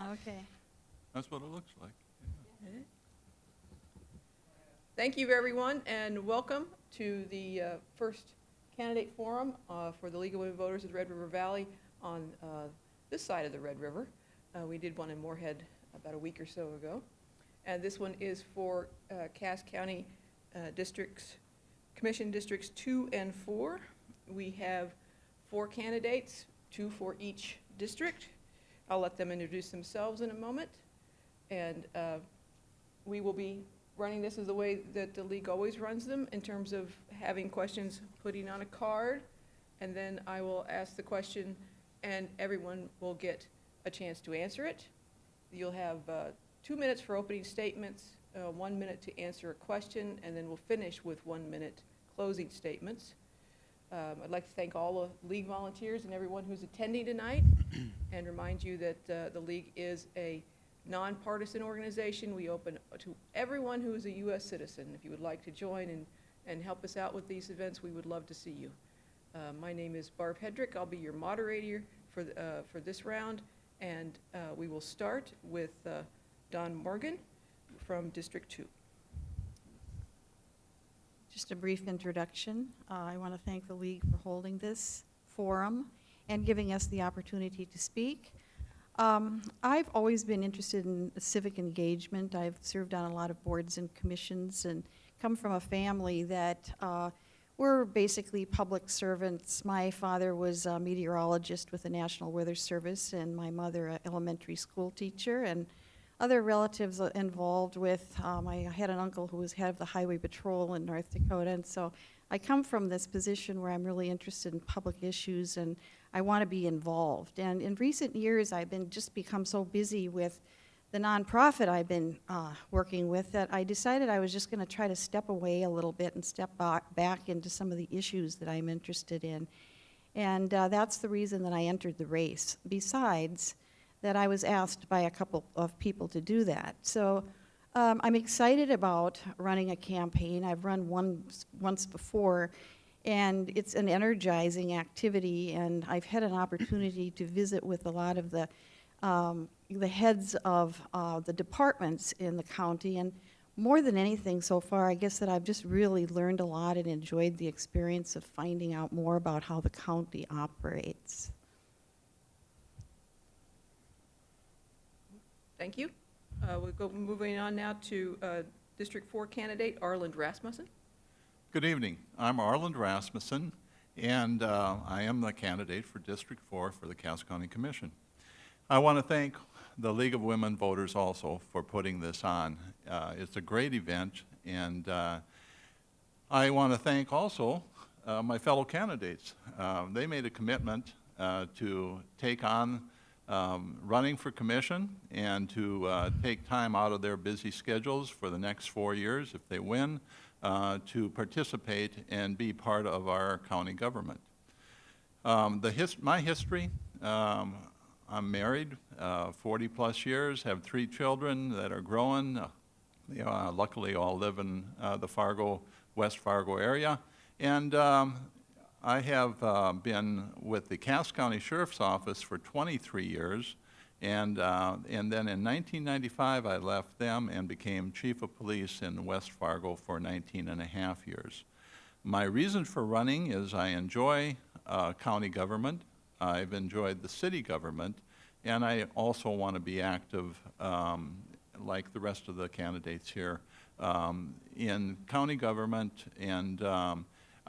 Okay. That's what it looks like. Okay. Thank you, everyone, and welcome to the first candidate forum for the League of Women Voters of the Red River Valley on this side of the Red River. We did one in Moorhead about a week or so ago. And this one is for Cass County Commission Districts 2 and 4. We have 4 candidates, 2 for each district. I'll let them introduce themselves in a moment. And we will be running this as the way that the league always runs them, in terms of having questions putting on a card, and then I will ask the question and everyone will get a chance to answer it. You'll have 2 minutes for opening statements, 1 minute to answer a question, and then we'll finish with 1 minute closing statements. I'd like to thank all the league volunteers and everyone who's attending tonight, and remind you that the league is a nonpartisan organization. We open to everyone who is a U.S. citizen. If you would like to join and help us out with these events, we would love to see you. My name is Barb Hedrick. I'll be your moderator for this round, and we will start with Don Morgan from District 2. Just a brief introduction. I want to thank the League for holding this forum and giving us the opportunity to speak. I've always been interested in civic engagement. I've served on a lot of boards and commissions and come from a family that we're basically public servants. My father was a meteorologist with the National Weather Service, and my mother an elementary school teacher, and other relatives involved with, I had an uncle who was head of the Highway Patrol in North Dakota, and so I come from this position where I'm really interested in public issues and I want to be involved. And in recent years, I've just become so busy with the nonprofit I've been working with that I decided I was just going to try to step away a little bit and step back into some of the issues that I'm interested in. And that's the reason that I entered the race, besides that I was asked by a couple of people to do that. So I'm excited about running a campaign. I've run once before, and it's an energizing activity, and I've had an opportunity to visit with a lot of the heads of the departments in the county, and more than anything so far, I guess that I've just really learned a lot and enjoyed the experience of finding out more about how the county operates. Thank you. We'll go moving on now to District 4 candidate Arland Rasmussen. Good evening. I'm Arland Rasmussen, and I am the candidate for District 4 for the Cass County Commission. I want to thank the League of Women Voters also for putting this on. It's a great event, and I want to thank also my fellow candidates. They made a commitment to take on running for commission and to take time out of their busy schedules for the next 4 years, if they win, to participate and be part of our county government. My history, I'm married 40 plus years, have 3 children that are growing. They luckily all live in the West Fargo area. And I have been with the Cass County Sheriff's Office for 23 years, and then in 1995 I left them and became Chief of Police in West Fargo for 19 and a half years. My reason for running is I enjoy county government, I've enjoyed the city government, and I also want to be active, like the rest of the candidates here, in county government, and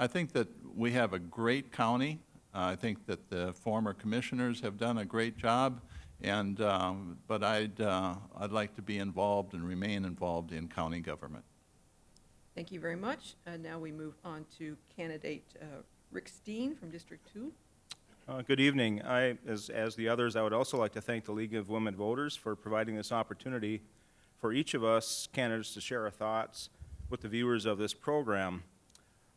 I think that we have a great county. I think that the former commissioners have done a great job, and but I'd like to be involved and remain involved in county government. Thank you very much. And now we move on to candidate Rick Steen from District 2. Good evening. As the others, I would also like to thank the League of Women Voters for providing this opportunity for each of us candidates to share our thoughts with the viewers of this program.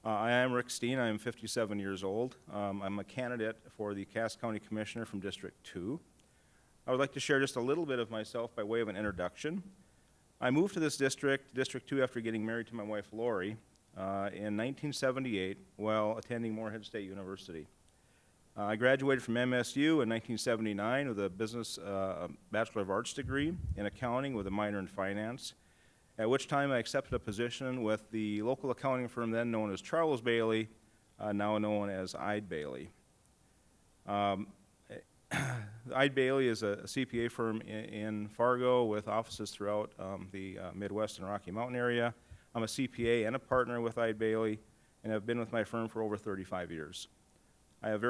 I am Rick Steen. I am 57 years old. I'm a candidate for the Cass County Commissioner from District 2. I would like to share just a little bit of myself by way of an introduction. I moved to this District 2, after getting married to my wife, Lori, in 1978 while attending Moorhead State University. I graduated from MSU in 1979 with a business Bachelor of Arts degree in accounting with a minor in finance, at which time I accepted a position with the local accounting firm then known as Charles Bailey, now known as Eide Bailey. Eide Bailey is a CPA firm in Fargo with offices throughout the Midwest and Rocky Mountain area. I'm a CPA and a partner with Eide Bailey, and have been with my firm for over 35 years. I have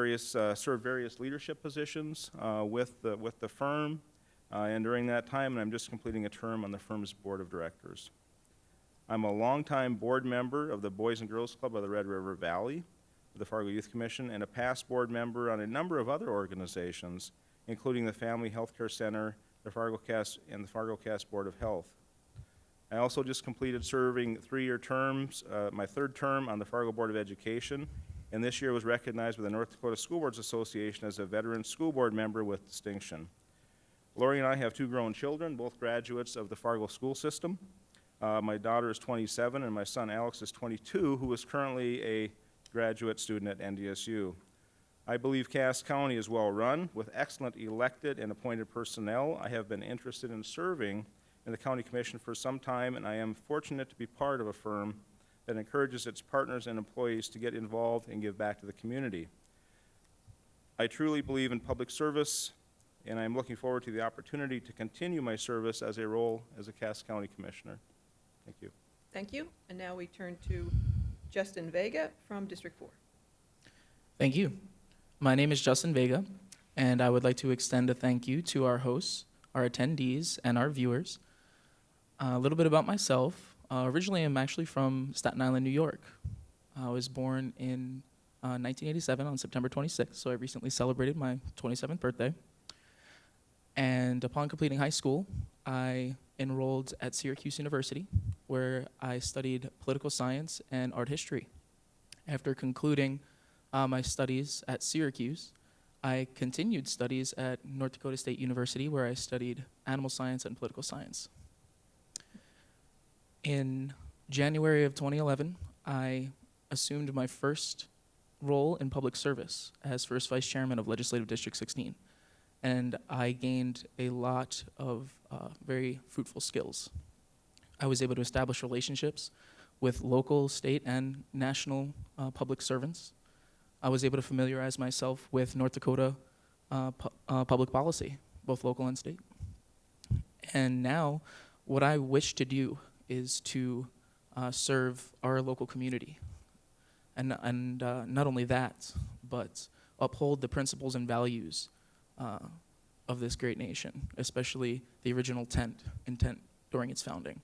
served various leadership positions with the firm, and during that time, I'm just completing a term on the firm's board of directors. I'm a longtime board member of the Boys and Girls Club of the Red River Valley, of the Fargo Youth Commission, and a past board member on a number of other organizations, including the Family Healthcare Center, the FargoCast, and the FargoCast Board of Health. I also just completed serving 3-year terms, my 3rd term on the Fargo Board of Education, and this year was recognized by the North Dakota School Boards Association as a veteran school board member with distinction. Lori and I have 2 grown children, both graduates of the Fargo school system. My daughter is 27 and my son Alex is 22, who is currently a graduate student at NDSU. I believe Cass County is well run with excellent elected and appointed personnel. I have been interested in serving in the County Commission for some time, and I am fortunate to be part of a firm that encourages its partners and employees to get involved and give back to the community. I truly believe in public service, and I'm looking forward to the opportunity to continue my service as a role as a Cass County Commissioner. Thank you. Thank you. And now we turn to Justin Vega from District 4. Thank you. My name is Justin Vega, and I would like to extend a thank you to our hosts, our attendees, and our viewers. A little bit about myself. Originally, I'm actually from Staten Island, New York. I was born in 1987 on September 26th, so I recently celebrated my 27th birthday. And upon completing high school, I enrolled at Syracuse University, where I studied political science and art history. After concluding my studies at Syracuse, I continued studies at North Dakota State University, where I studied animal science and political science. In January of 2011, I assumed my first role in public service as first vice chairman of Legislative District 16, and I gained a lot of very fruitful skills. I was able to establish relationships with local, state, and national public servants. I was able to familiarize myself with North Dakota public policy, both local and state. And now, what I wish to do is to serve our local community. And not only that, but uphold the principles and values of this great nation, especially the original intent during its founding.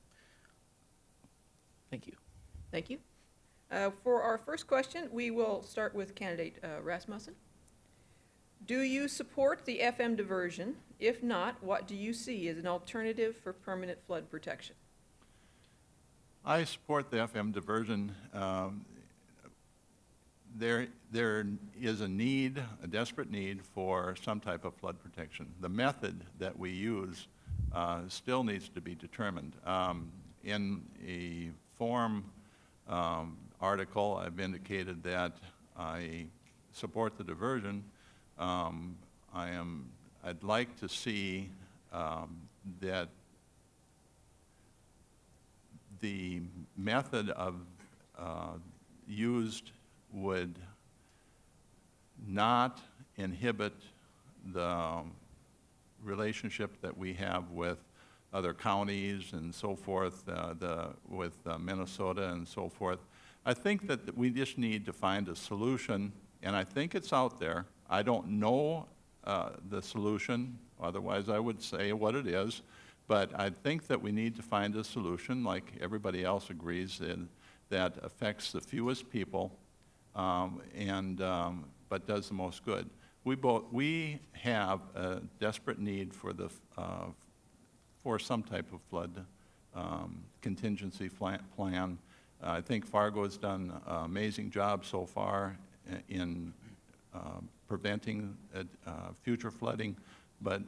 Thank you. Thank you. For our first question, we will start with candidate Rasmussen. Do you support the FM diversion? If not, what do you see as an alternative for permanent flood protection? I support the FM diversion. There is a need, a desperate need for some type of flood protection. The method that we use still needs to be determined. In a forum article, I've indicated that I support the diversion. I'd like to see that the method of used would not inhibit the relationship that we have with other counties and so forth, with Minnesota and so forth. I think that we just need to find a solution, and I think it's out there. I don't know the solution, otherwise I would say what it is, but I think that we need to find a solution, like everybody else agrees, that affects the fewest people but does the most good. We have a desperate need for some type of flood contingency plan. I think Fargo has done an amazing job so far in preventing future flooding, but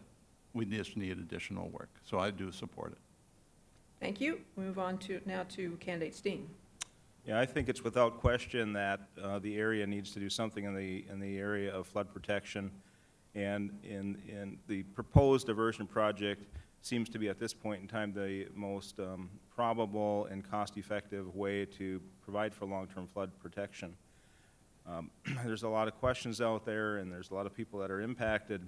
we just need additional work. So I do support it. Thank you. We move on now to candidate Steen. Yeah, I think it's without question that the area needs to do something in the area of flood protection, and in the proposed diversion project seems to be at this point in time the most probable and cost-effective way to provide for long-term flood protection. There's a lot of questions out there, and there's a lot of people that are impacted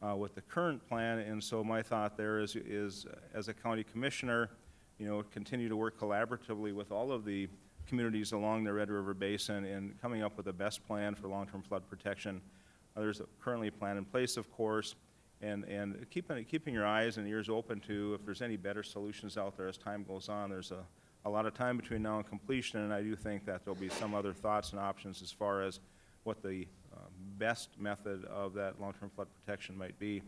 with the current plan, and so my thought there is as a county commissioner, you know, continue to work collaboratively with all of the communities along the Red River Basin in coming up with the best plan for long-term flood protection. There's currently a plan in place, of course, and keeping your eyes and ears open to if there's any better solutions out there as time goes on. There's a lot of time between now and completion, and I do think that there'll be some other thoughts and options as far as what the best method of that long-term flood protection might be.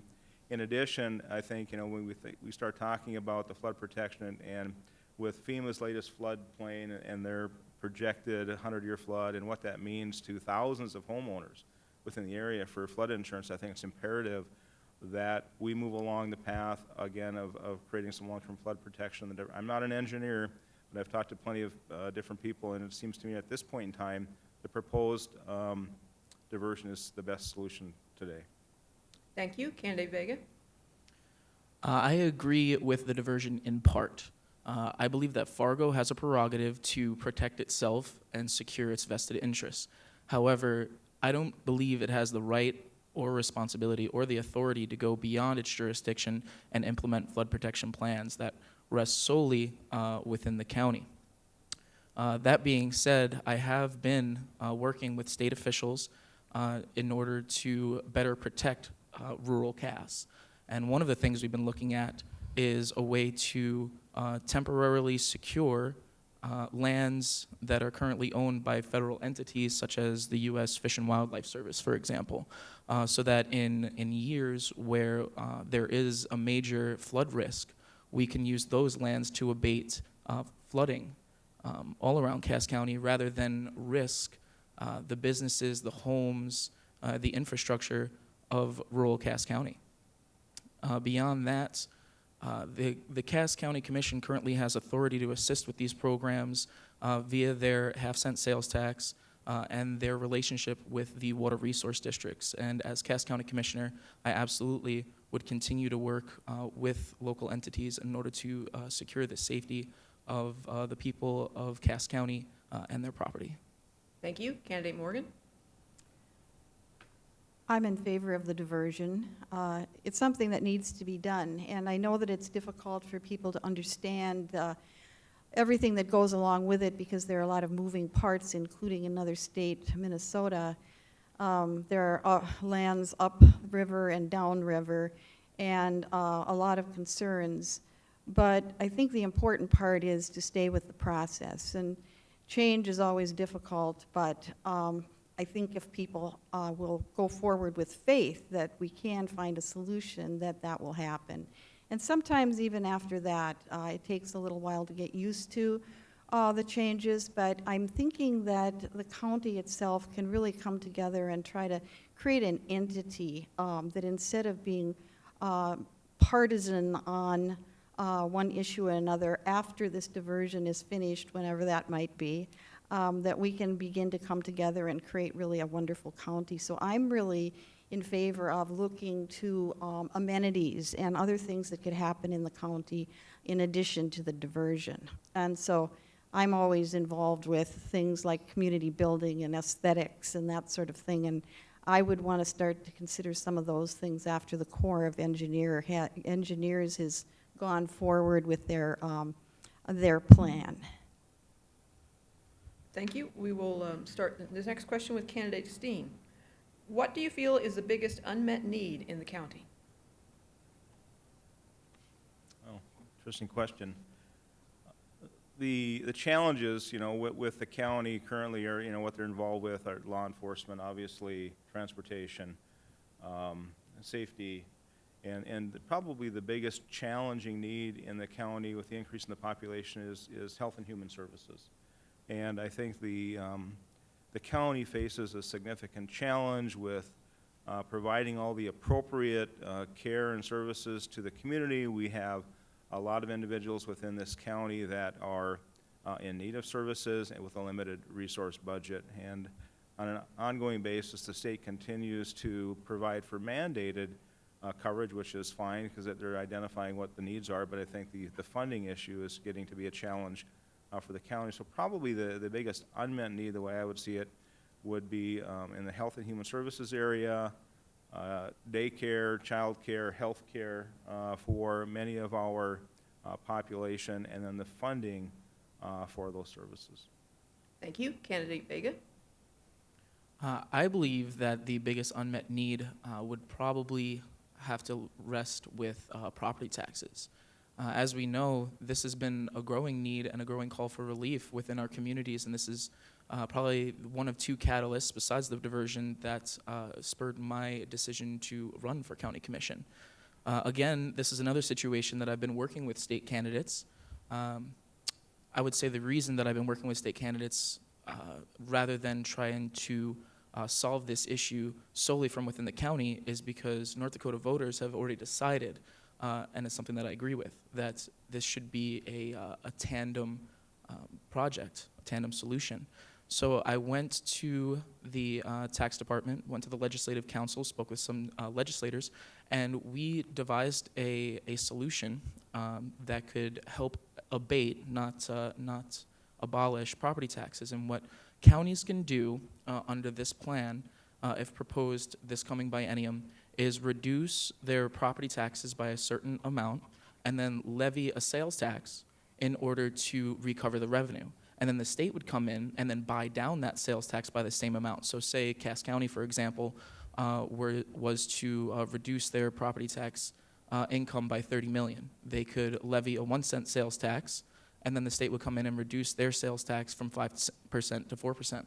In addition, I think, you know, when we start talking about the flood protection and with FEMA's latest floodplain and their projected 100-year flood and what that means to thousands of homeowners within the area for flood insurance, I think it's imperative that we move along the path, again, of creating some long-term flood protection. I'm not an engineer, but I've talked to plenty of different people, and it seems to me at this point in time, the proposed diversion is the best solution today. Thank you. Candidate Vega. I agree with the diversion in part. I believe that Fargo has a prerogative to protect itself and secure its vested interests. However, I don't believe it has the right or responsibility or the authority to go beyond its jurisdiction and implement flood protection plans that rest solely within the county. That being said, I have been working with state officials in order to better protect rural Cass. And one of the things we've been looking at is a way to temporarily secure lands that are currently owned by federal entities such as the U.S. Fish and Wildlife Service, for example, so that in years where there is a major flood risk, we can use those lands to abate flooding all around Cass County rather than risk the businesses, the homes, the infrastructure of rural Cass County. Beyond that, the Cass County Commission currently has authority to assist with these programs via their half-cent sales tax and their relationship with the water resource districts. And as Cass County Commissioner, I absolutely would continue to work with local entities in order to secure the safety of the people of Cass County and their property. Thank you. Candidate Morgan. I'm in favor of the diversion. It's something that needs to be done, and I know that it's difficult for people to understand everything that goes along with it because there are a lot of moving parts, including another state, Minnesota. There are lands upriver and downriver, and a lot of concerns. But I think the important part is to stay with the process, and change is always difficult, but I think if people will go forward with faith that we can find a solution, that will happen. And sometimes even after that, it takes a little while to get used to the changes, but I'm thinking that the county itself can really come together and try to create an entity that instead of being partisan on one issue or another after this diversion is finished, whenever that might be, that we can begin to come together and create really a wonderful county. So I'm really in favor of looking to amenities and other things that could happen in the county in addition to the diversion. And so I'm always involved with things like community building and aesthetics and that sort of thing. And I would want to start to consider some of those things after the Corps of Engineers has gone forward with their plan. Thank you. We will start this next question with Candidate Steen. What do you feel is the biggest unmet need in the county? Oh, interesting question. The challenges, you know, with the county currently are, you know, what they're involved with are law enforcement, obviously, transportation, safety, and probably the biggest challenging need in the county with the increase in the population is health and human services. And I think the county faces a significant challenge with providing all the appropriate care and services to the community. We have a lot of individuals within this county that are in need of services and with a limited resource budget. And on an ongoing basis, the state continues to provide for mandated coverage, which is fine because they're identifying what the needs are, but I think the funding issue is getting to be a challenge for the county. So probably the biggest unmet need, the way I would see it, would be in the health and human services area, daycare, child care, health care for many of our population, and then the funding for those services. Thank you. Candidate Vega. I believe that the biggest unmet need would probably have to rest with property taxes. As we know, this has been a growing need and a growing call for relief within our communities, and this is probably one of two catalysts besides the diversion that spurred my decision to run for county commission. Again, this is another situation that I've been working with state candidates. I would say the reason that I've been working with state candidates rather than trying to solve this issue solely from within the county is because North Dakota voters have already decided, and it's something that I agree with, that this should be a tandem project, a tandem solution. So I went to the tax department, went to the legislative council, spoke with some legislators, and we devised a solution that could help abate, not abolish property taxes. And what counties can do under this plan, if proposed this coming biennium, is reduce their property taxes by a certain amount and then levy a sales tax in order to recover the revenue. And then the state would come in and then buy down that sales tax by the same amount. So say Cass County, for example, was to reduce their property tax income by $30 million. They could levy a 1 cent sales tax, and then the state would come in and reduce their sales tax from 5% to 4%.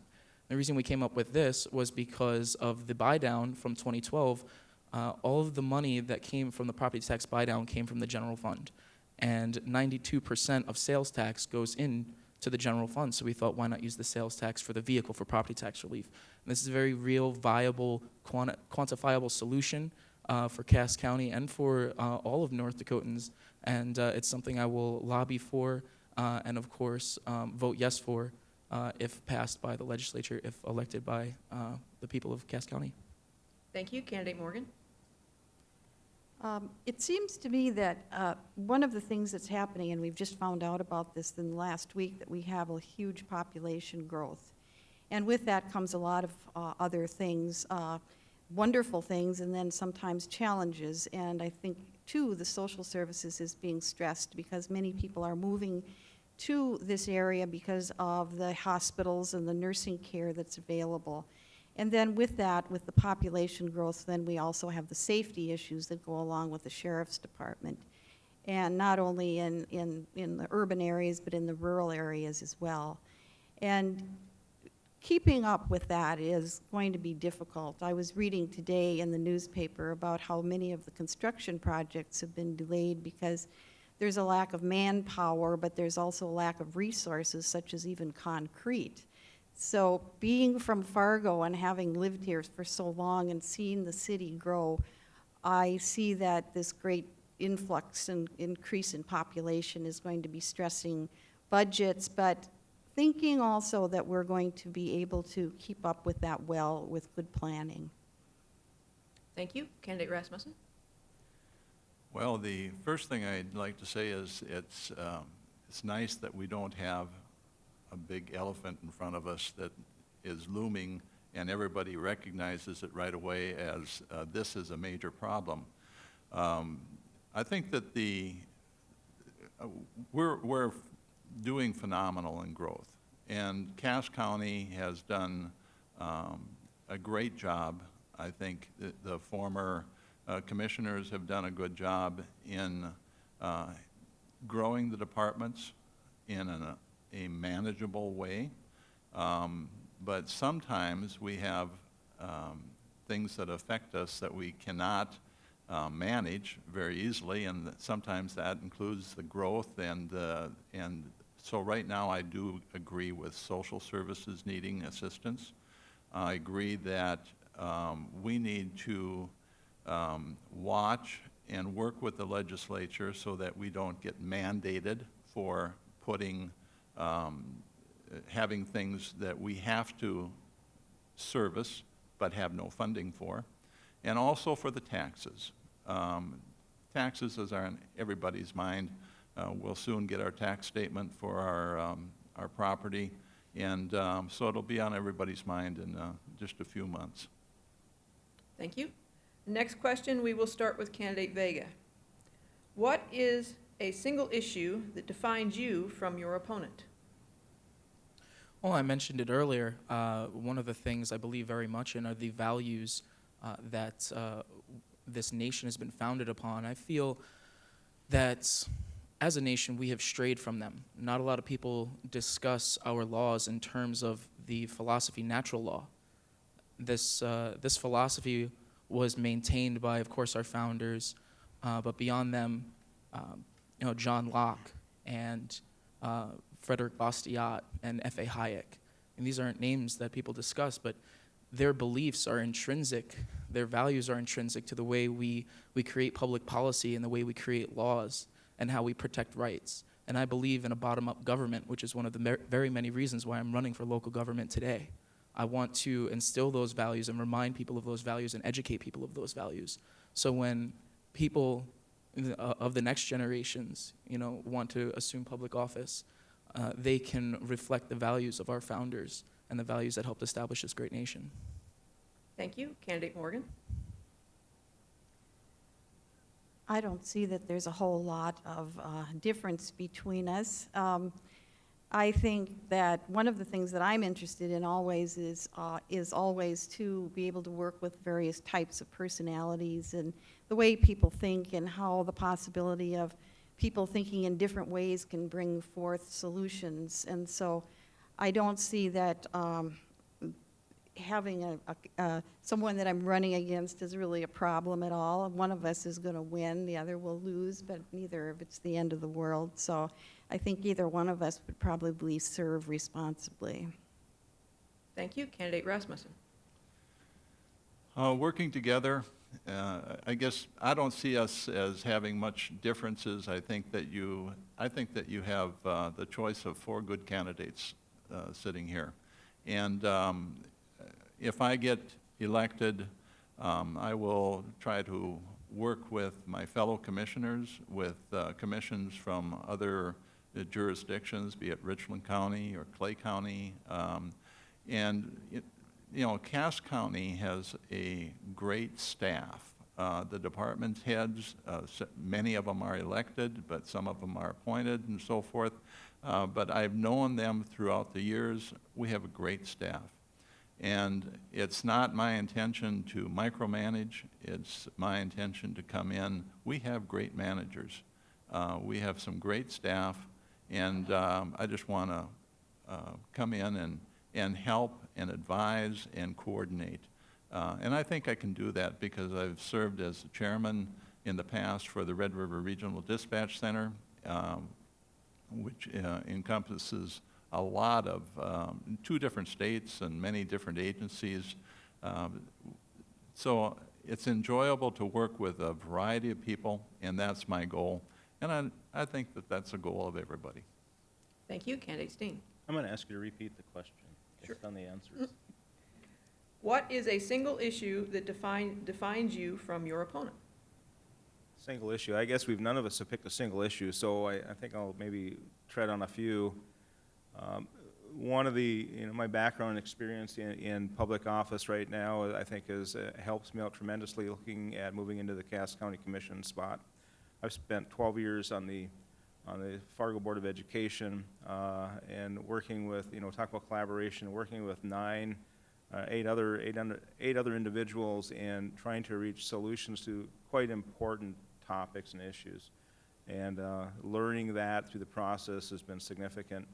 The reason we came up with this was because of the buy down from 2012. All of the money that came from the property tax buy down came from the general fund, and 92% of sales tax goes in to the general fund. So we thought, why not use the sales tax for the vehicle for property tax relief? And this is a very real, viable, quantifiable solution for Cass County and for all of North Dakotans, and it's something I will lobby for and of course vote yes for if passed by the legislature, if elected by the people of Cass County. Thank you. Candidate Morgan. It seems to me that one of the things that's happening, and we've just found out about this in the last week, that we have a huge population growth. And with that comes a lot of other things, wonderful things, and then sometimes challenges. And I think, too, the social services is being stressed because many people are moving to this area because of the hospitals and the nursing care that's available. And then with that, with the population growth, then we also have the safety issues that go along with the sheriff's department. And not only in the urban areas, but in the rural areas as well. And keeping up with that is going to be difficult. I was reading today in the newspaper about how many of the construction projects have been delayed because there's a lack of manpower, but there's also a lack of resources, such as even concrete. So being from Fargo and having lived here for so long and seeing the city grow, I see that this great influx and increase in population is going to be stressing budgets, but thinking also that we're going to be able to keep up with that well with good planning. Thank you. Candidate Rasmussen. Well, the first thing I'd like to say is it's nice that we don't have a big elephant in front of us that is looming and everybody recognizes it right away as this is a major problem. I think that we're doing phenomenal in growth, and Cass County has done a great job. I think the former commissioners have done a good job in growing the departments in a manageable way, but sometimes we have things that affect us that we cannot manage very easily, and sometimes that includes the growth, and so right now I do agree with social services needing assistance. I agree that we need to watch and work with the legislature so that we don't get mandated for putting having things that we have to service but have no funding for, and also for the taxes. Taxes is on everybody's mind. We'll soon get our tax statement for our property, and so it'll be on everybody's mind in just a few months. Thank you. Next question, we will start with candidate Vega. What is a single issue that defines you from your opponent? Well, I mentioned it earlier. One of the things I believe very much in are the values that this nation has been founded upon. I feel that as a nation, we have strayed from them. Not a lot of people discuss our laws in terms of the philosophy natural law. This philosophy was maintained by, of course, our founders, but beyond them, John Locke and Frederick Bastiat and F.A. Hayek. And these aren't names that people discuss, but their beliefs are intrinsic, their values are intrinsic to the way we create public policy and the way we create laws and how we protect rights. And I believe in a bottom-up government, which is one of the very many reasons why I'm running for local government today. I want to instill those values and remind people of those values and educate people of those values. So when people of the next generations, want to assume public office, they can reflect the values of our founders and the values that helped establish this great nation. Thank you. Candidate Morgan. I don't see that there's a whole lot of difference between us. I think that one of the things that I'm interested in always is always to be able to work with various types of personalities and the way people think and how the possibility of people thinking in different ways can bring forth solutions. And so I don't see that having someone that I'm running against is really a problem at all. One of us is going to win, the other will lose, but neither of it's the end of the world. So I think either one of us would probably serve responsibly. Thank you. Candidate Rasmussen. Working together, I guess I don't see us as having much differences. I think that you have the choice of 4 good candidates sitting here. And if I get elected, I will try to work with my fellow commissioners, with commissions from other jurisdictions, be it Richland County or Clay County. Cass County has a great staff. The department heads, many of them are elected, but some of them are appointed and so forth. But I've known them throughout the years. We have a great staff. And it's not my intention to micromanage. It's my intention to come in. We have great managers. We have some great staff. And I just want to come in and help and advise and coordinate. And I think I can do that because I've served as the chairman in the past for the Red River Regional Dispatch Center, which encompasses a lot of 2 different states and many different agencies. So it's enjoyable to work with a variety of people, and that's my goal. And I think that that's a goal of everybody. Thank you. Candidate Steen. I'm going to ask you to repeat the question based on the answers. What is a single issue that defines you from your opponent? Single issue. I guess none of us have picked a single issue, so I think I'll maybe tread on a few. One of the, my background and experience in public office right now, I think helps me out tremendously looking at moving into the Cass County Commission spot. I've spent 12 years on the Fargo Board of Education and working with, talk about collaboration, working with 8 other individuals and trying to reach solutions to quite important topics and issues. And learning that through the process has been significant.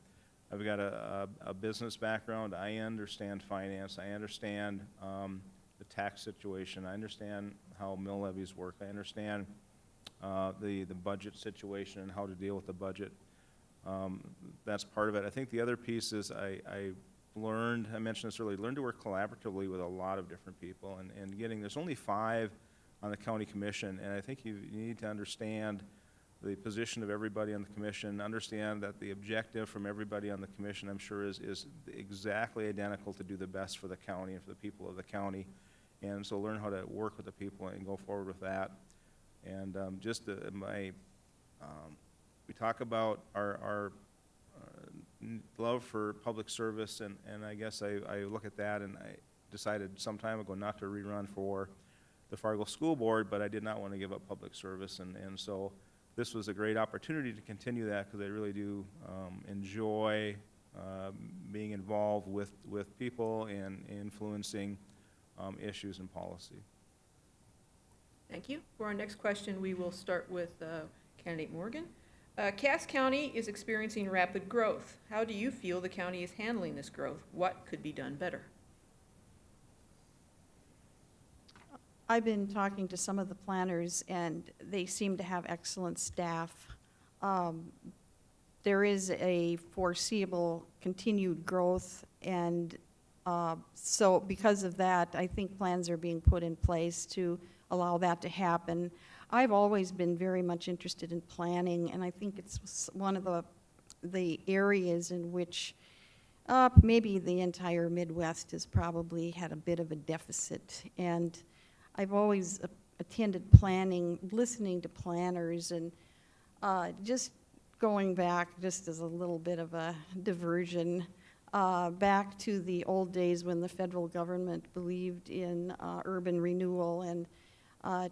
I've got a business background. I understand finance. I understand the tax situation. I understand how mill levies work. I understand the budget situation and how to deal with the budget. That's part of it. I think the other piece is I learned, I mentioned this earlier, learned to work collaboratively with a lot of different people and there's only 5 on the county commission, and I think you need to understand the position of everybody on the commission, understand that the objective from everybody on the commission, I'm sure, is exactly identical to do the best for the county and for the people of the county. And so learn how to work with the people and go forward with that. And we talk about our love for public service, and I guess I look at that, and I decided some time ago not to rerun for the Fargo School Board, but I did not want to give up public service, and so this was a great opportunity to continue that, because I really do enjoy being involved with people and influencing issues and policy. Thank you. For our next question, we will start with candidate Morgan. Cass County is experiencing rapid growth. How do you feel the county is handling this growth? What could be done better? I've been talking to some of the planners, and they seem to have excellent staff. There is a foreseeable continued growth, and so because of that, I think plans are being put in place to allow that to happen. I've always been very much interested in planning, and I think it's one of the areas in which maybe the entire Midwest has probably had a bit of a deficit. And I've always attended planning, listening to planners, and just going back, just as a little bit of a diversion, back to the old days when the federal government believed in urban renewal and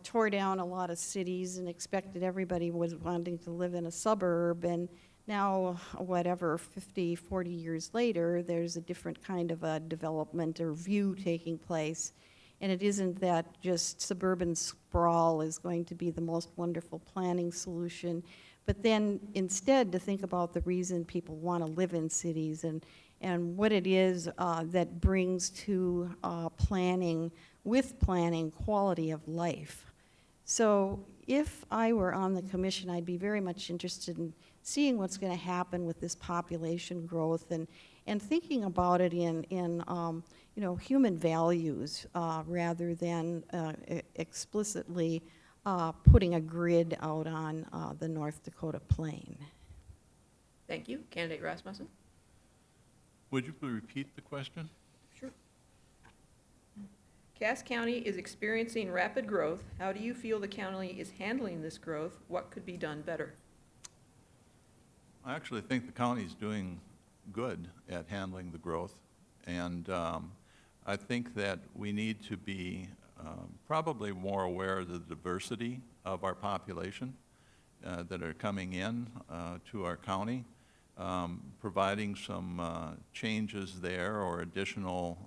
tore down a lot of cities and expected everybody was wanting to live in a suburb. And now, whatever, 50, 40 years later, there's a different kind of a development or view taking place. And it isn't that just suburban sprawl is going to be the most wonderful planning solution, but then instead to think about the reason people want to live in cities and what it is that brings to planning, with planning, quality of life. So if I were on the commission, I'd be very much interested in seeing what's going to happen with this population growth and thinking about it in you know, human values rather than explicitly putting a grid out on the North Dakota plain. Thank you. Candidate Rasmussen? Would you repeat the question? Sure. Cass County is experiencing rapid growth. How do you feel the county is handling this growth? What could be done better? I actually think the county's doing good at handling the growth, and I think that we need to be probably more aware of the diversity of our population that are coming in to our county, providing some changes there or additional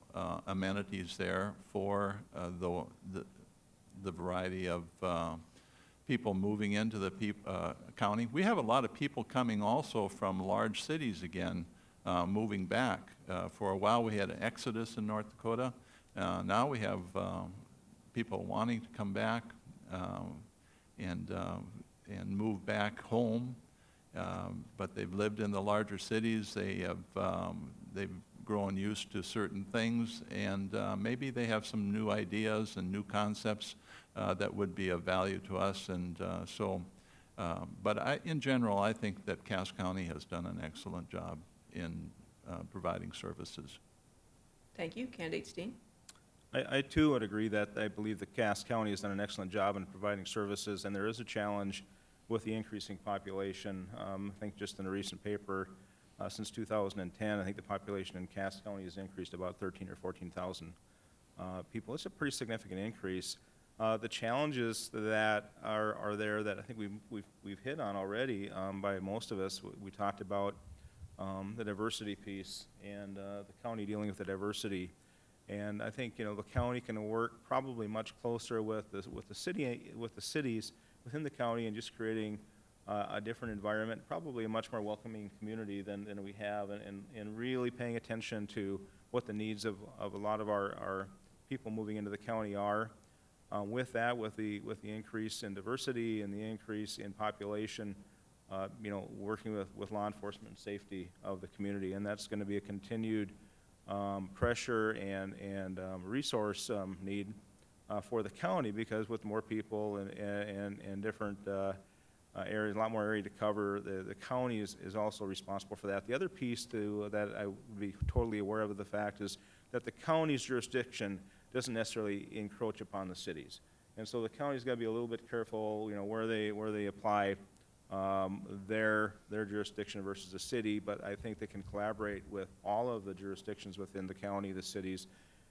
amenities there for the variety of people moving into the county. We have a lot of people coming also from large cities again, moving back. For a while we had an exodus in North Dakota. Now we have people wanting to come back and move back home, but they've lived in the larger cities. They've grown used to certain things, and maybe they have some new ideas and new concepts that would be of value to us. And but in general, I think that Cass County has done an excellent job in providing services. Thank you. Candidate Steen? I too would agree that I believe that Cass County has done an excellent job in providing services, and there is a challenge with the increasing population. I think just in a recent paper, since 2010, I think the population in Cass County has increased about 13,000 or 14,000 people. It's a pretty significant increase. The challenges that are there that I think we've hit on already by most of us. We talked about the diversity piece and the county dealing with the diversity. And I think, you know, the county can work probably much closer with the cities within the county, and just creating a different environment, probably a much more welcoming community than we have, and really paying attention to what the needs of a lot of our people moving into the county are. With that, with the increase in diversity and the increase in population, you know, working with law enforcement and safety of the community, and that's going to be a continued pressure and resource need for the county, because with more people and different areas, a lot more area to cover. The county is also responsible for that. The other piece that I would be totally aware of the fact is that the county's jurisdiction doesn't necessarily encroach upon the cities. And so the county's got to be a little bit careful, where they apply their jurisdiction versus the city, but I think they can collaborate with all of the jurisdictions within the county, the cities,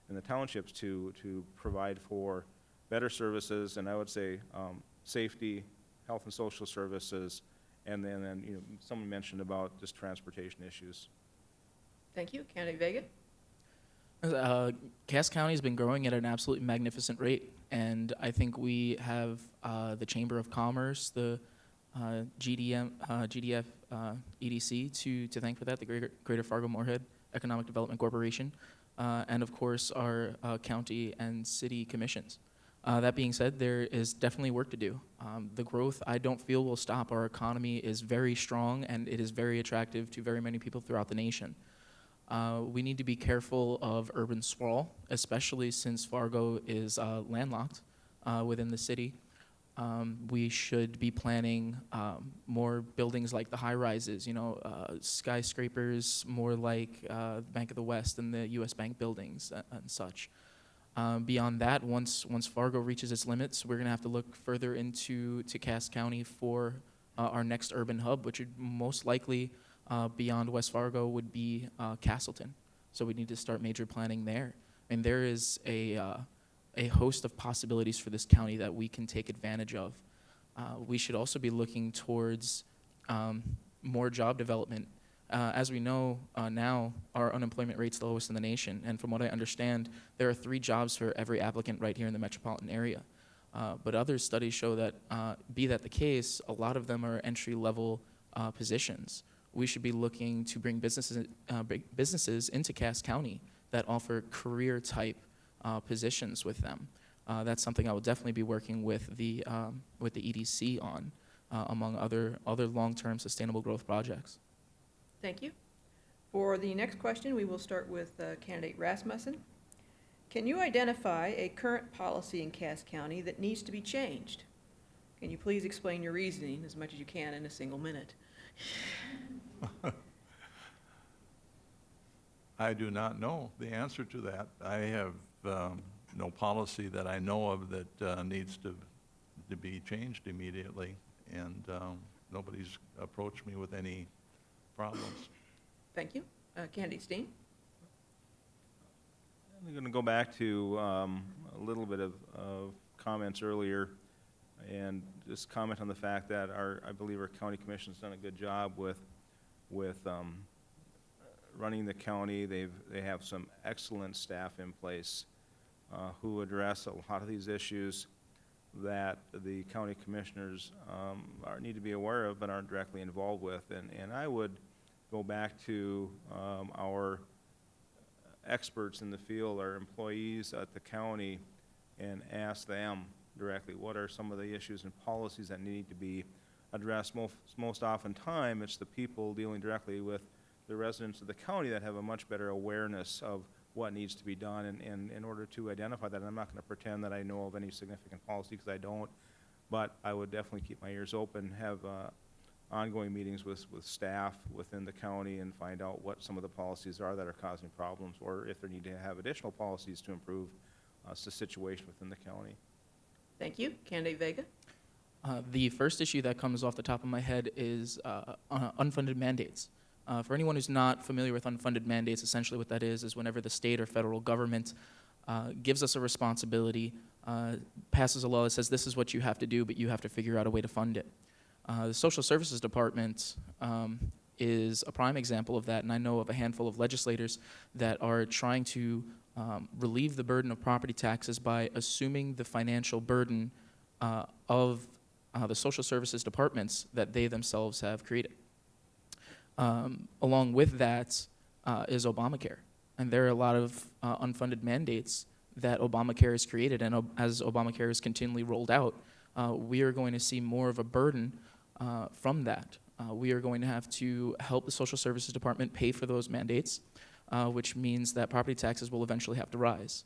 and the townships to provide for better services, and I would say safety, health and social services, and then someone mentioned about just transportation issues. Thank you. Candidate Vega? Cass County has been growing at an absolutely magnificent rate, and I think we have the Chamber of Commerce, the GDF EDC to thank for that, the Greater Fargo-Moorhead Economic Development Corporation, and of course our county and city commissions. That being said, there is definitely work to do. The growth, I don't feel, will stop. Our economy is very strong, and it is very attractive to very many people throughout the nation. We need to be careful of urban sprawl, especially since Fargo is landlocked within the city. We should be planning more buildings like the high-rises, skyscrapers more like Bank of the West and the U.S. Bank buildings and such. Beyond that, once Fargo reaches its limits, we're going to have to look further into Cass County for our next urban hub, which would most likely, beyond West Fargo, would be Castleton. So we need to start major planning there. And there is a host of possibilities for this county that we can take advantage of. We should also be looking towards more job development. As we know now, our unemployment rate's the lowest in the nation, and from what I understand, there are 3 jobs for every applicant right here in the metropolitan area. But other studies show that, be that the case, a lot of them are entry-level positions. We should be looking to bring businesses into Cass County that offer career-type positions with them. That's something I will definitely be working with the EDC on, among other long-term sustainable growth projects. Thank you. For the next question, we will start with candidate Rasmussen. Can you identify a current policy in Cass County that needs to be changed? Can you please explain your reasoning as much as you can in a single minute? I do not know the answer to that. I have no policy that I know of that needs to be changed immediately, and nobody's approached me with any problems. Thank you. Candidate Steen? I'm going to go back to a little bit of comments earlier and just comment on the fact that I believe our county commission's done a good job with running the county. They have some excellent staff in place who address a lot of these issues that the county commissioners need to be aware of but aren't directly involved with. And I would go back to our experts in the field, our employees at the county, and ask them directly what are some of the issues and policies that need to be addressed. Most often time, it's the people dealing directly with the residents of the county that have a much better awareness of what needs to be done, and in order to identify that, I'm not going to pretend that I know of any significant policy, because I don't, but I would definitely keep my ears open, have ongoing meetings with staff within the county and find out what some of the policies are that are causing problems, or if they need to have additional policies to improve the situation within the county. Thank you. Candidate Vega? The first issue that comes off the top of my head is unfunded mandates. For anyone who's not familiar with unfunded mandates, essentially what that is whenever the state or federal government gives us a responsibility, passes a law that says this is what you have to do, but you have to figure out a way to fund it. The Social Services Department is a prime example of that, and I know of a handful of legislators that are trying to relieve the burden of property taxes by assuming the financial burden of the social services departments that they themselves have created. Along with that is Obamacare, and there are a lot of unfunded mandates that Obamacare has created, and as Obamacare is continually rolled out, we are going to see more of a burden from that. We are going to have to help the Social Services Department pay for those mandates, which means that property taxes will eventually have to rise.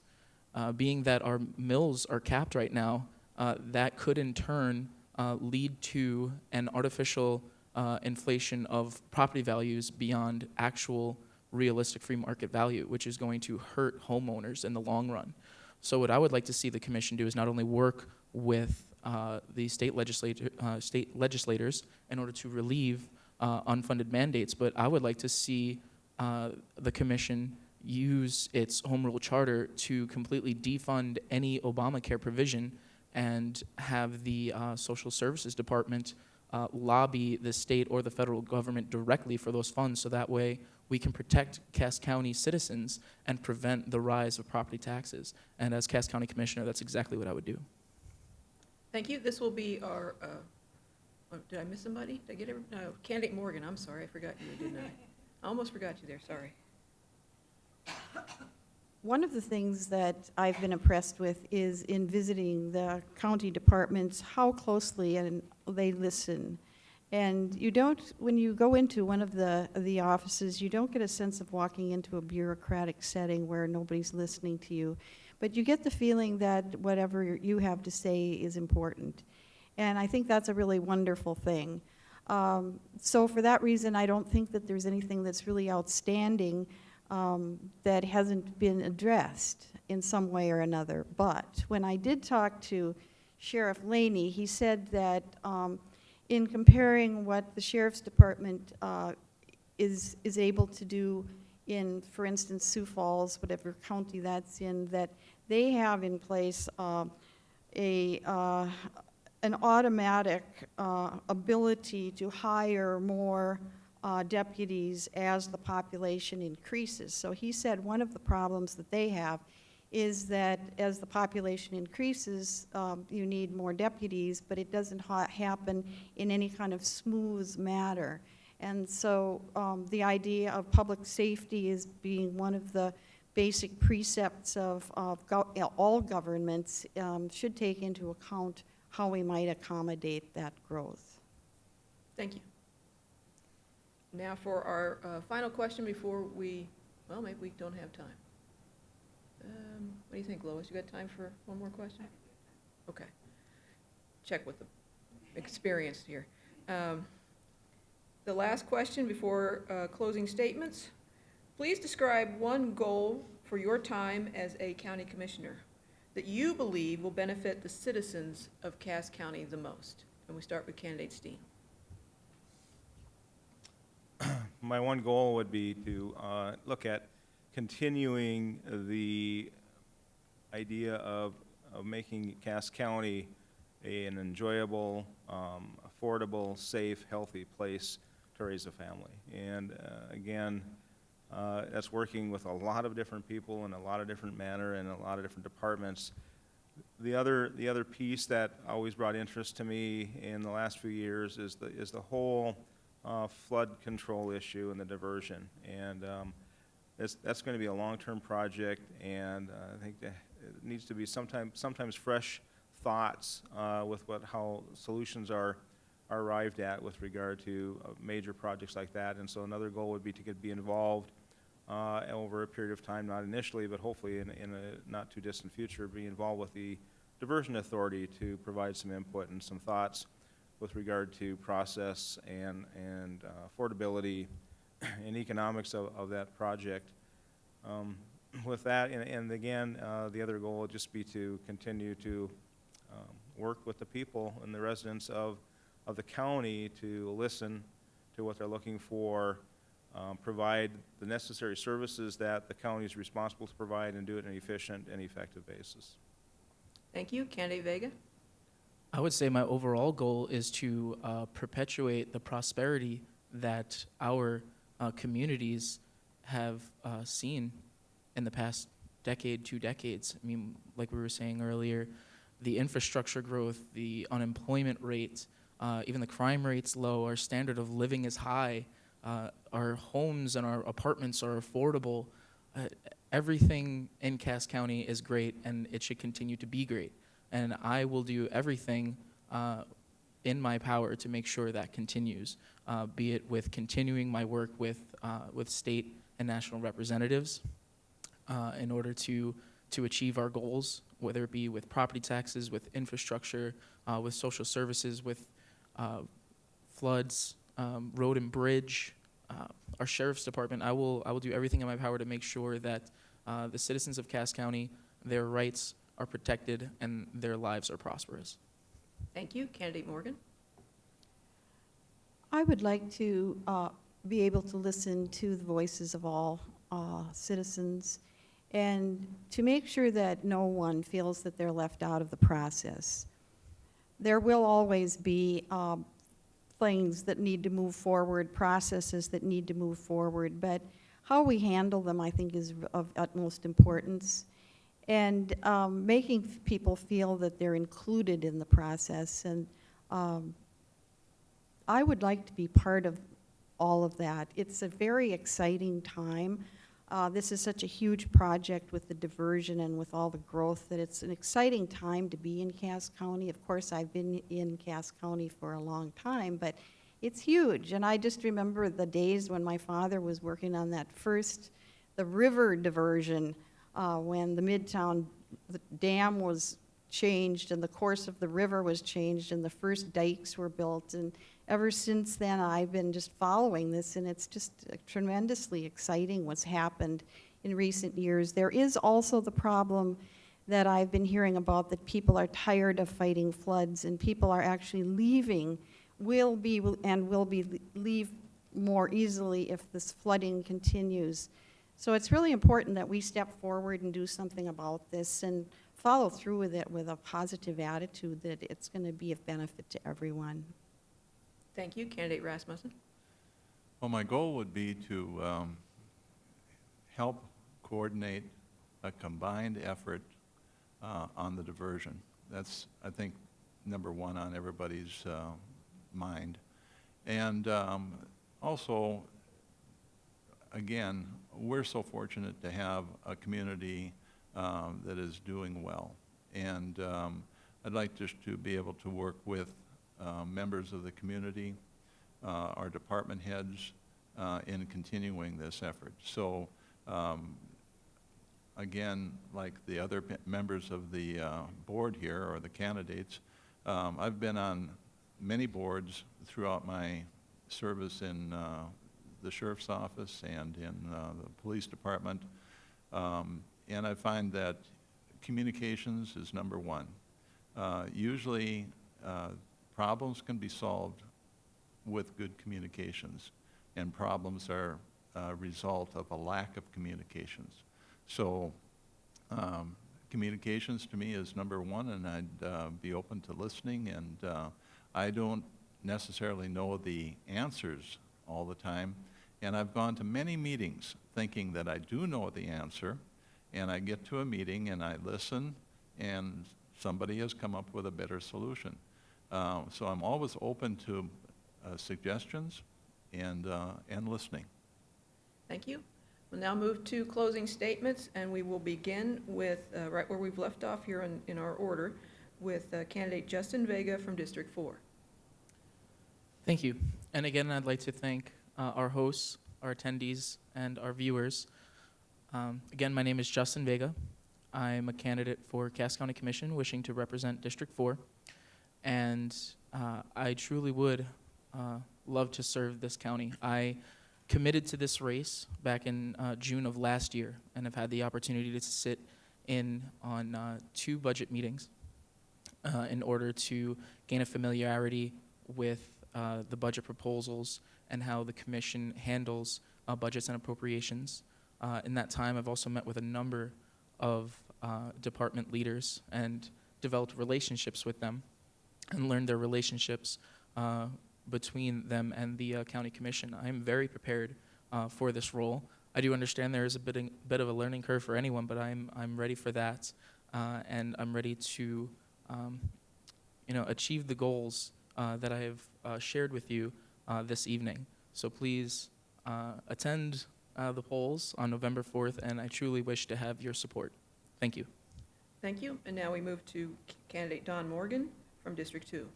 Being that our mills are capped right now, that could in turn lead to an artificial inflation of property values beyond actual realistic free market value, which is going to hurt homeowners in the long run. So what I would like to see the commission do is not only work with the state legislators in order to relieve unfunded mandates, but I would like to see the commission use its home rule charter to completely defund any Obamacare provision and have the social services department lobby the state or the federal government directly for those funds, so that way we can protect Cass County citizens and prevent the rise of property taxes. And as Cass County Commissioner, that's exactly what I would do. Thank you. This will be our, did I miss somebody? Did I get every, no, Candidate Morgan, I'm sorry, I forgot you, didn't I? I almost forgot you there, sorry. One of the things that I've been impressed with is in visiting the county departments, how closely and they listen. And you don't, when you go into one of the offices, you don't get a sense of walking into a bureaucratic setting where nobody's listening to you. But you get the feeling that whatever you have to say is important. And I think that's a really wonderful thing. So for that reason, I don't think that there's anything that's really outstanding that hasn't been addressed in some way or another. But when I did talk to Sheriff Laney, he said that in comparing what the Sheriff's Department is able to do in, for instance, Sioux Falls, whatever county that's in, that they have in place an automatic ability to hire more deputies as the population increases. So he said one of the problems that they have is that as the population increases, you need more deputies, but it doesn't happen in any kind of smooth manner. And so the idea of public safety is being one of the basic precepts of all governments should take into account how we might accommodate that growth. Thank you. Now for our final question before we, well, maybe we don't have time. What do you think, Lois? You got time for one more question? Okay. Check with the experienced here. The last question before closing statements. Please describe one goal for your time as a county commissioner that you believe will benefit the citizens of Cass County the most. And we start with Candidate Steen. My one goal would be to look at continuing the idea of making Cass County an enjoyable, affordable, safe, healthy place to raise a family. And again, that's working with a lot of different people in a lot of different manner and a lot of different departments. The other piece that always brought interest to me in the last few years is the whole flood control issue and the diversion. And that's going to be a long-term project, and I think that it needs to be sometimes fresh thoughts with how solutions are arrived at with regard to major projects like that. And so another goal would be to be involved over a period of time, not initially, but hopefully in a not too distant future, be involved with the Diversion Authority to provide some input and some thoughts with regard to process and affordability and economics of that project. With that, and again, the other goal would just be to continue to work with the people and the residents of the county to listen to what they're looking for, provide the necessary services that the county is responsible to provide, and do it in an efficient and effective basis. Thank you. Candidate Vega. I would say my overall goal is to perpetuate the prosperity that our communities have seen in the past decade, 2 decades. I mean, like we were saying earlier, the infrastructure growth, the unemployment rate, even the crime rate's low, our standard of living is high, our homes and our apartments are affordable. Everything in Cass County is great, and it should continue to be great. And I will do everything in my power to make sure that continues, be it with continuing my work with state and national representatives in order to to achieve our goals, whether it be with property taxes, with infrastructure, with social services, with floods, road and bridge, our sheriff's department. I will do everything in my power to make sure that the citizens of Cass County, their rights are protected and their lives are prosperous. Thank you. Candidate Morgan. I would like to be able to listen to the voices of all citizens and to make sure that no one feels that they're left out of the process. There will always be things that need to move forward, processes that need to move forward, but how we handle them, I think, is of utmost importance. And making people feel that they're included in the process. And I would like to be part of all of that. It's a very exciting time. This is such a huge project with the diversion and with all the growth that it's an exciting time to be in Cass County. Of course, I've been in Cass County for a long time, but it's huge. And I just remember the days when my father was working on that the river diversion, when the Midtown Dam was changed and the course of the river was changed and the first dikes were built. And ever since then, I've been just following this, and it's just tremendously exciting what's happened in recent years. There is also the problem that I've been hearing about, that people are tired of fighting floods, and people are actually leaving, will leave more easily if this flooding continues. So it's really important that we step forward and do something about this and follow through with it with a positive attitude that it's going to be of benefit to everyone. Thank you. Candidate Rasmussen. Well, my goal would be to help coordinate a combined effort on the diversion. That's, I think, number one on everybody's mind. And also, again, we're so fortunate to have a community that is doing well. And I'd like just to be able to work with members of the community, our department heads, in continuing this effort. So again, like the other members of the board here, or the candidates, I've been on many boards throughout my service in the sheriff's office and in the police department. And I find that communications is number one. Usually problems can be solved with good communications, and problems are a result of a lack of communications. So communications to me is number one, and I'd be open to listening. And I don't necessarily know the answers all the time, and I've gone to many meetings thinking that I do know the answer, and I get to a meeting and I listen, and somebody has come up with a better solution. So I'm always open to suggestions and listening. Thank you. We'll now move to closing statements, and we will begin with, right where we've left off here in our order, with candidate Justin Vega from District 4. Thank you. And again, I'd like to thank our hosts, our attendees, and our viewers. Again, my name is Justin Vega. I'm a candidate for Cass County Commission wishing to represent District 4. And I truly would love to serve this county. I committed to this race back in June of last year, and have had the opportunity to sit in on 2 budget meetings in order to gain a familiarity with the budget proposals and how the commission handles budgets and appropriations. In that time, I've also met with a number of department leaders and developed relationships with them and learned their relationships between them and the county commission. I am very prepared for this role. I do understand there is a bit of a learning curve for anyone, but I'm ready for that, and I'm ready to achieve the goals that I have shared with you this evening. So please attend the polls on November 4th, and I truly wish to have your support. Thank you. Thank you. And now we move to candidate Dawn Morgan from District 2.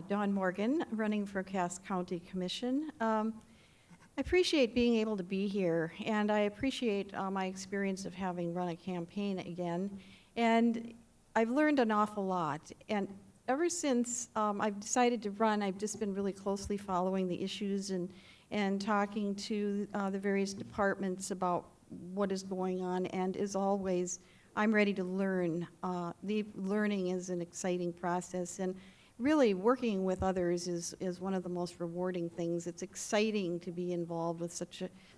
Dawn Morgan, running for Cass County Commission. I appreciate being able to be here, and I appreciate my experience of having run a campaign again. And I've learned an awful lot. And ever since I've decided to run, I've just been really closely following the issues and talking to the various departments about what is going on. And as always, I'm ready to learn. The learning is an exciting process. And really, working with others is one of the most rewarding things. It's exciting to be involved with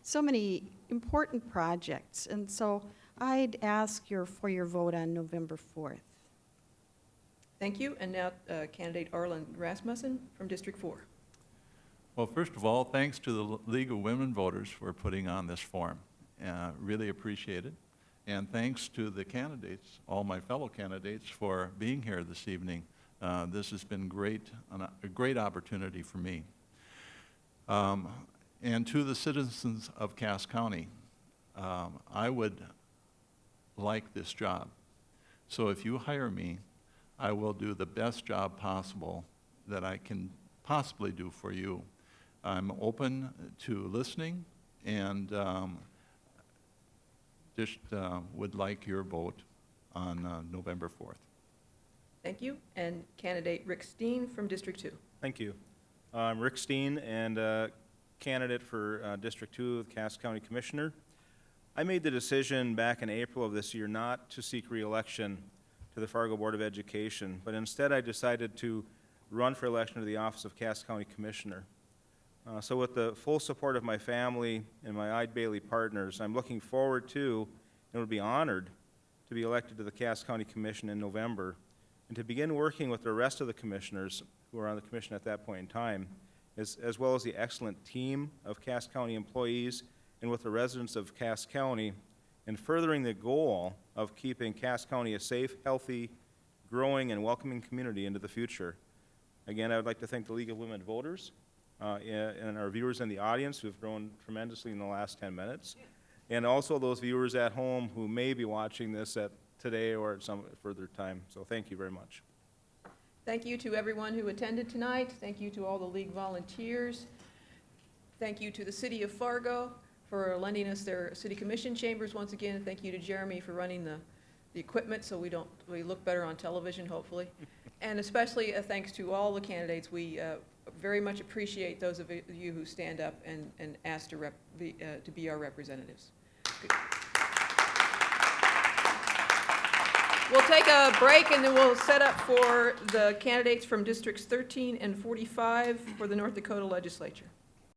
so many important projects. And so I'd ask for your vote on November 4th. Thank you. And now candidate Arlen Rasmussen from District 4. Well, first of all, thanks to the League of Women Voters for putting on this forum. Really appreciate it. And thanks to the candidates, all my fellow candidates, for being here this evening. This has been a great opportunity for me. And to the citizens of Cass County, I would like this job. So if you hire me, I will do the best job possible that I can possibly do for you. I'm open to listening and just would like your vote on November 4th. Thank you. And candidate Rick Steen from District 2. Thank you. I'm Rick Steen, and candidate for District 2 of Cass County Commissioner. I made the decision back in April of this year not to seek re-election to the Fargo Board of Education, but instead I decided to run for election to the office of Cass County Commissioner. So with the full support of my family and my Eid Bailey partners, I'm looking forward to and would be honored to be elected to the Cass County Commission in November, and to begin working with the rest of the commissioners who are on the commission at that point in time, as well as the excellent team of Cass County employees and with the residents of Cass County, in furthering the goal of keeping Cass County a safe, healthy, growing, and welcoming community into the future. Again, I would like to thank the League of Women Voters and our viewers in the audience who have grown tremendously in the last 10 minutes, and also those viewers at home who may be watching this today or at some further time. So thank you very much. Thank you to everyone who attended tonight. Thank you to all the League volunteers. Thank you to the City of Fargo for lending us their City Commission chambers once again. Thank you to Jeremy for running the equipment so we look better on television, hopefully. And especially thanks to all the candidates. We very much appreciate those of you who stand up and ask to be our representatives. Good. We'll take a break and then we'll set up for the candidates from Districts 13 and 45 for the North Dakota Legislature.